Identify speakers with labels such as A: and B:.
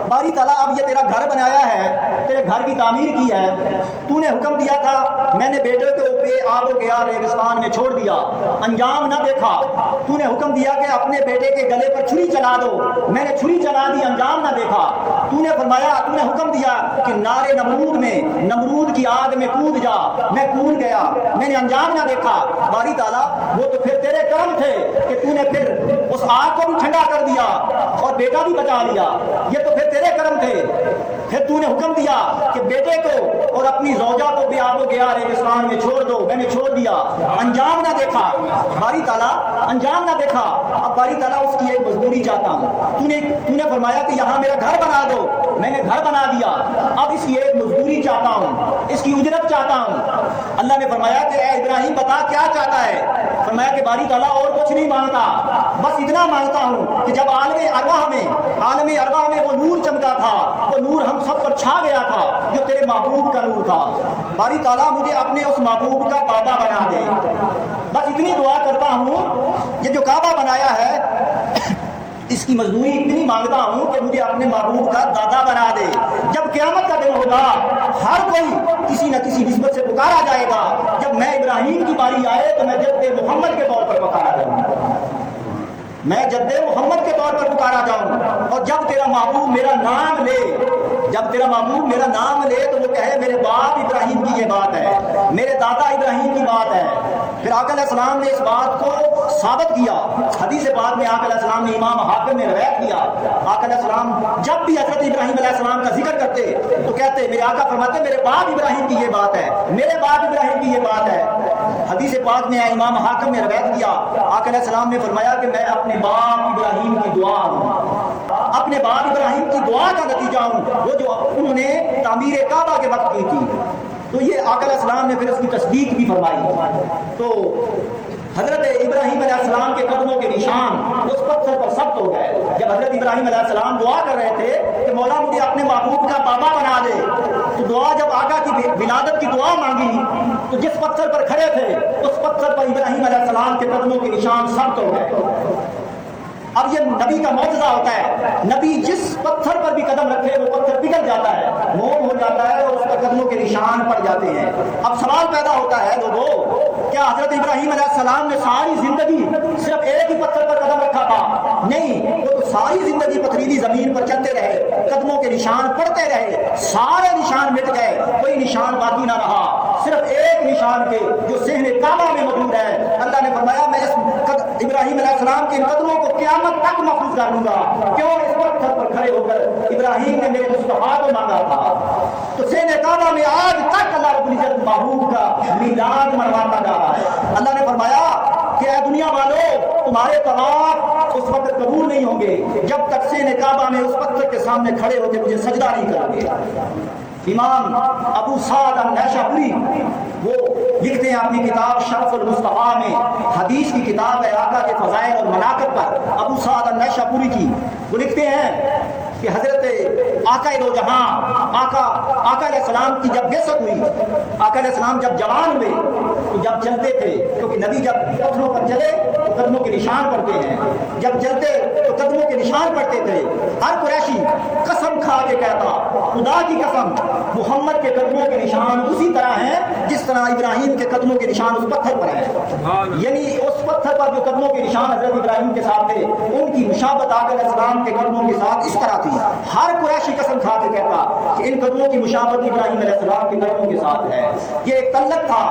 A: باری تعالیٰ اب یہ تیرا گھر بنایا ہے، تیرے گھر کی تعمیر کی ہے، تو نے حکم دیا تھا، میں نے بیٹے کو بے آب و گیا ریگستان میں چھوڑ دیا، انجام نہ دیکھا، تو نے حکم دیا کہ اپنے بیٹے کے گلے پر چھری چلا دو، میں نے چھری چلا دی، انجام نہ دیکھا، تو نے فرمایا، تو نے حکم دیا کہ نارے نمرود میں، نمرود کی آگ میں کود جا، میں کود گیا، میں نے انجام نہ دیکھا۔ باری تعالیٰ وہ تو پھر تیرے کرم تھے کہ تو نے پھر اس آگ کو بھی ٹھنڈا کر دیا اور بیٹا بھی بچا لیا، یہ تو پھر تیرے کرم تھے۔ پھر تو نے حکم دیا کہ بیٹے کو اور اپنی زوجہ کو بھی آب و گیا ریگستان میں چھوڑ دو، میں نے چھوڑ دیا، انجام نہ دیکھا۔ باری تعالیٰ انجام نہ دیکھا، اب باری تعالیٰ اس کی ایک مزدوری چاہتا ہوں، تو نے فرمایا کہ یہاں میرا گھر بنا دو، میں نے گھر بنا دیا، اب اس کی ایک مزدوری چاہتا ہوں، اس کی اجرت چاہتا ہوں۔ اللہ نے فرمایا کہ اے ابراہیم بتا کیا چاہتا ہے؟ فرمایا کہ باری تعالیٰ اور کچھ نہیں مانگتا، بس اتنا مانگتا ہوں کہ جب عالم ارواح میں وہ نور چمکا تھا، وہ نور ہم سب پر چھا گیا تھا جو تیرے محبوب کا نور تھا، باری تعالیٰ مجھے اپنے اس محبوب کا بابا بنا دے، بس اتنی دعا کرتا ہوں۔ یہ جو کعبہ بنایا ہے اس کی مزدوری اتنی مانگتا ہوں کہ مجھے اپنے محبوب کا دادا بنا دے۔ جب قیامت کا دن ہوگا ہر کوئی کسی نہ کسی نسبت سے پکارا جائے گا، جب میں ابراہیم کی باری آئے تو میں جد محمد کے طور پر پکارا جاؤں، میں جد محمد کے طور پر پکارا جاؤں، اور جب تیرا محبوب میرا نام لے، جب تیرا محبوب میرا نام لے تو وہ کہے میرے باپ ابراہیم کی یہ بات ہے، میرے دادا ابراہیم کی بات ہے۔ پھر آقا علیہ السلام نے اس بات کو ثابت کیا، حدیث بعد میں آقا علیہ السلام نے امام حاکم نے روایت کیا، آقا علیہ السلام جب بھی حضرت ابراہیم علیہ السلام کا ذکر کرتے تو کہتے، میرے آقا فرماتے میرے باپ ابراہیم کی یہ بات ہے، میرے باپ ابراہیم کی یہ بات ہے۔ حدیث پاک میں امام حاکم نے روایت کیا، آقا علیہ السلام نے فرمایا کہ میں اپنے باپ ابراہیم کی دعا ہوں، اپنے باپ ابراہیم کی دعا کا نتیجہ ہوں، وہ جو انہوں نے تعمیر کعبہ کے وقت کی تھی۔ تو یہ آقا علیہ السلام نے پھر اس کی تصدیق بھی فرمائی۔ تو حضرت ابراہیم علیہ السلام کے قدموں کے نشان اس پتھر پر ثبت ہو گئے۔ جب حضرت ابراہیم علیہ السلام دعا کر رہے تھے کہ مولا مجھے اپنے محبوب کا بابا بنا دے، تو دعا جب آقا کی ولادت کی دعا مانگی تو جس پتھر پر کھڑے تھے اس پتھر پر ابراہیم علیہ السلام کے قدموں کے نشان ثبت ہو گئے۔ اب یہ نبی کا معجزہ ہوتا ہے، نبی جس پتھر پر بھی قدم رکھے وہ پتھر پگھل جاتا ہے، موم ہو جاتا ہے اور اس پر قدموں کے نشان پڑ جاتے ہیں۔ اب سوال پیدا ہوتا ہے لوگوں، کیا حضرت ابراہیم علیہ السلام نے ساری زندگی صرف ایک ہی پتھر پر قدم رکھا تھا؟ نہیں، وہ تو ساری زندگی پتھریلی زمین پر چلتے رہے، قدموں کے نشان پڑتے رہے، سارے نشان مٹ گئے، کوئی نشان باقی نہ رہا، صرف ایک نشان کے جو صحن کعبہ میں موجود ہے۔ اللہ نے فرمایا میں اس ابراہیم علیہ السلام کے قدموں کو قیامت تک محفوظ کر لوں گا۔ کیوں؟ اس پتھر پر کھڑے ہو کر ابراہیم نے میرے مصطفیٰ کو مانگا تھا۔ تو صحن کعبہ میں آج تک اللہ رب العزت محبوب کا میلاد منواتا جا رہا ہے۔ اللہ نے فرمایا کہ اے دنیا والو تمہارے طواف اس وقت قبول نہیں ہوں گے جب تک صحن کعبہ میں اس پتھر کے سامنے کھڑے ہو کے مجھے سجدہ نہیں کرو گے۔ امام ابو سعد النیشابوری وہ لکھتے ہیں اپنی کتاب شرف المصطفیٰ میں، حدیث کی کتاب ہے آقا کے فضائل اور مناقب پر، ابو سعد النیشابوری کی، وہ لکھتے ہیں کہ حضرت آقا دو جہاں آقا علیہ السلام کی جب بعثت ہوئی، آقا علیہ السلام جب جوان ہوئے تو جب چلتے تھے، کیونکہ نبی جب پتھروں پر چلے تو قدموں کے نشان پڑتے ہیں، جب چلتے تو قدموں کے نشان پڑتے تھے۔ ہر قریشی قسم کھا کے کہتا، خدا کی قسم محمد کے قدموں کے نشان اسی طرح ہیں جس طرح ابراہیم کے قدموں کے نشان اس پتھر پر ہیں، یعنی اس پتھر پر جو قدموں کے نشان حضرت ابراہیم کے ساتھ تھے ان کی مشابہت آقا علیہ السلام کے قدموں کے ساتھ اس طرح تھی۔ ہر قریشی قسم کھا کے کہتا کہ ان قدموں کی مشابہت ابراہیم علیہ السلام کے قدموں کے ساتھ ہے۔ یہ ایک تعلق تھا۔